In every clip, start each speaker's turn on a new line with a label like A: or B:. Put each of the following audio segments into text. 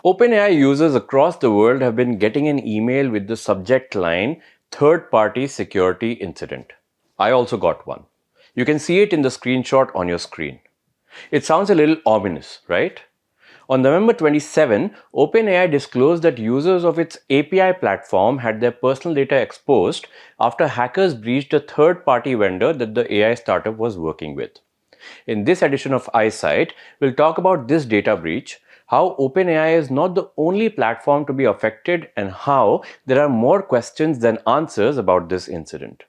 A: OpenAI users across the world have been getting an email with the subject line third-party security incident. I also got one. You can see it in the screenshot on your screen. It sounds a little ominous, right? On November 27, OpenAI disclosed that users of its API platform had their personal data exposed after hackers breached a third-party vendor that the AI startup was working with. In this edition of iSight, we'll talk about this data breach, how OpenAI is not the only platform to be affected, and how there are more questions than answers about this incident.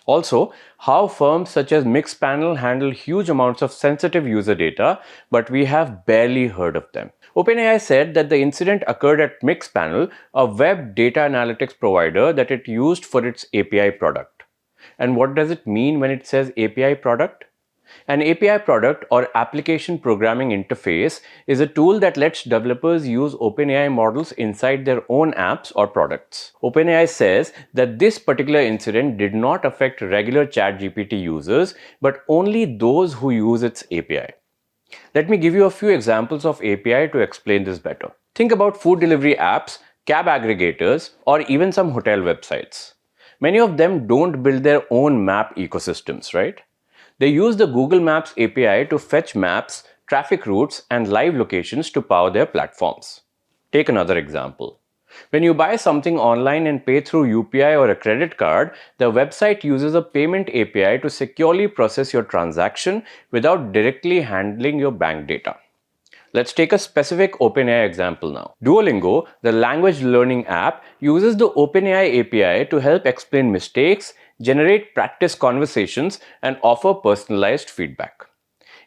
A: Also, how firms such as Mixpanel handle huge amounts of sensitive user data, but we have barely heard of them. OpenAI said that the incident occurred at Mixpanel, a web data analytics provider that it used for its API product. And what does it mean when it says API product? An API product or application programming interface is a tool that lets developers use OpenAI models inside their own apps or products. OpenAI says that this particular incident did not affect regular ChatGPT users, but only those who use its API. Let me give you a few examples of API to explain this better. Think about food delivery apps, cab aggregators, or even some hotel websites. Many of them don't build their own map ecosystems, right? They use the Google Maps API to fetch maps, traffic routes, and live locations to power their platforms. Take another example. When you buy something online and pay through UPI or a credit card, the website uses a payment API to securely process your transaction without directly handling your bank data. Let's take a specific OpenAI example now. Duolingo, the language learning app, uses the OpenAI API to help explain mistakes, generate practice conversations, and offer personalized feedback.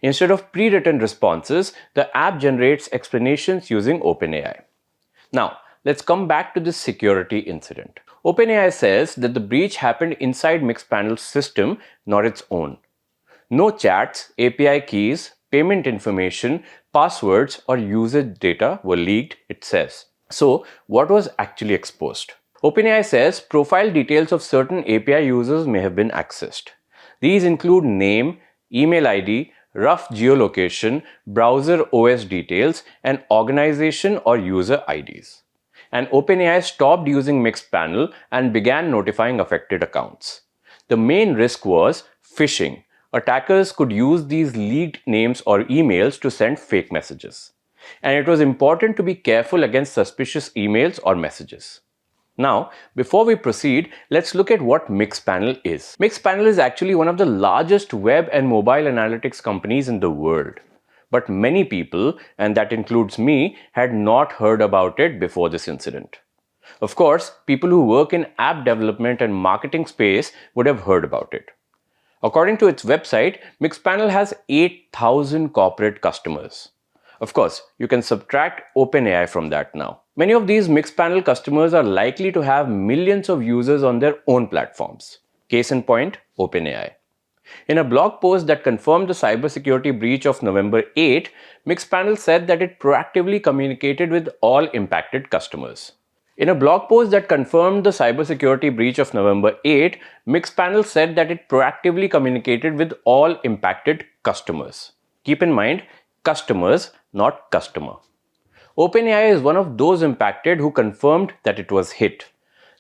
A: Instead of pre-written responses, the app generates explanations using OpenAI. Now, let's come back to this security incident. OpenAI says that the breach happened inside Mixpanel's system, not its own. No chats, API keys, payment information, passwords, or usage data were leaked, it says. So, what was actually exposed? OpenAI says profile details of certain API users may have been accessed. These include name, email ID, rough geolocation, browser OS details, and organization or user IDs. And OpenAI stopped using Mixpanel and began notifying affected accounts. The main risk was phishing. Attackers could use these leaked names or emails to send fake messages. And it was important to be careful against suspicious emails or messages. Now, before we proceed, let's look at what Mixpanel is. Mixpanel is actually one of the largest web and mobile analytics companies in the world. But many people, and that includes me, had not heard about it before this incident. Of course, people who work in app development and marketing space would have heard about it. According to its website, Mixpanel has 8,000 corporate customers. Of course, you can subtract OpenAI from that now. Many of these Mixpanel customers are likely to have millions of users on their own platforms. Case in point, OpenAI. In a blog post that confirmed the cybersecurity breach of November 8, Mixpanel said that it proactively communicated with all impacted customers. In a blog post that confirmed the cybersecurity breach of November 8, Mixpanel said that it proactively communicated with all impacted customers. Keep in mind, customers, not customer. OpenAI is one of those impacted who confirmed that it was hit.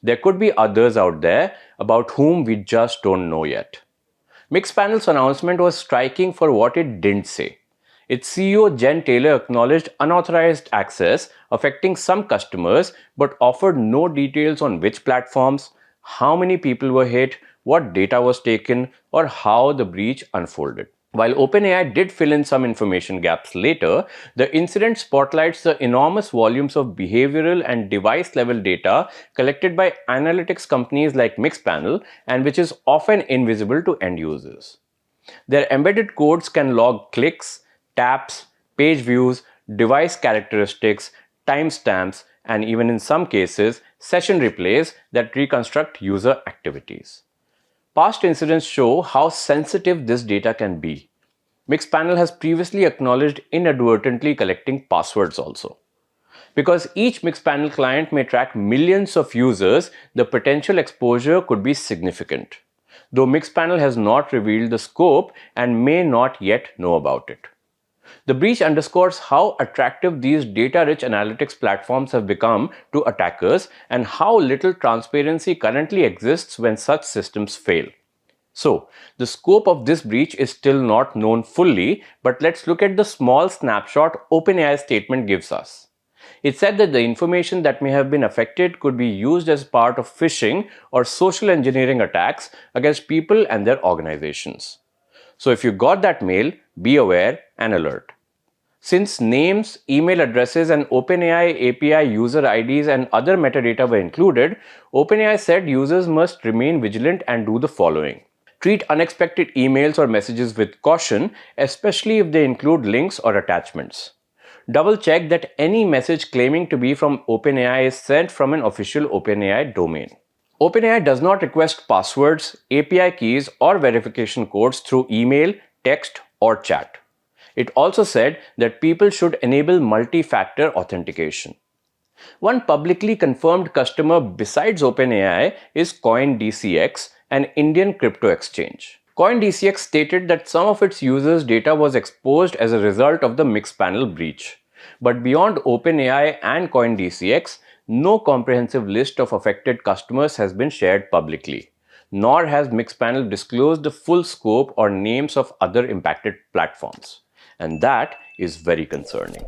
A: There could be others out there about whom we just don't know yet. Mixpanel's announcement was striking for what it didn't say. Its CEO Jen Taylor acknowledged unauthorized access affecting some customers but offered no details on which platforms, how many people were hit, what data was taken, or how the breach unfolded. While OpenAI did fill in some information gaps later, the incident spotlights the enormous volumes of behavioral and device-level data collected by analytics companies like Mixpanel and which is often invisible to end users. Their embedded codes can log clicks, taps, page views, device characteristics, timestamps, and even in some cases, session replays that reconstruct user activities. Past incidents show how sensitive this data can be. Mixpanel has previously acknowledged inadvertently collecting passwords also. Because each Mixpanel client may track millions of users, the potential exposure could be significant, though Mixpanel has not revealed the scope and may not yet know about it. The breach underscores how attractive these data-rich analytics platforms have become to attackers and how little transparency currently exists when such systems fail. So, the scope of this breach is still not known fully, but let's look at the small snapshot OpenAI's statement gives us. It said that the information that may have been affected could be used as part of phishing or social engineering attacks against people and their organizations. So, if you got that mail, be aware and alert. Since names, email addresses, and OpenAI API user IDs and other metadata were included, OpenAI said users must remain vigilant and do the following. Treat unexpected emails or messages with caution, especially if they include links or attachments. Double check that any message claiming to be from OpenAI is sent from an official OpenAI domain. OpenAI does not request passwords, API keys, or verification codes through email, text, or chat. It also said that people should enable multi-factor authentication. One publicly confirmed customer besides OpenAI is CoinDCX, an Indian crypto exchange. CoinDCX stated that some of its users' data was exposed as a result of the Mixpanel breach. But beyond OpenAI and CoinDCX, no comprehensive list of affected customers has been shared publicly. Nor has Mixpanel disclosed the full scope or names of other impacted platforms. And that is very concerning.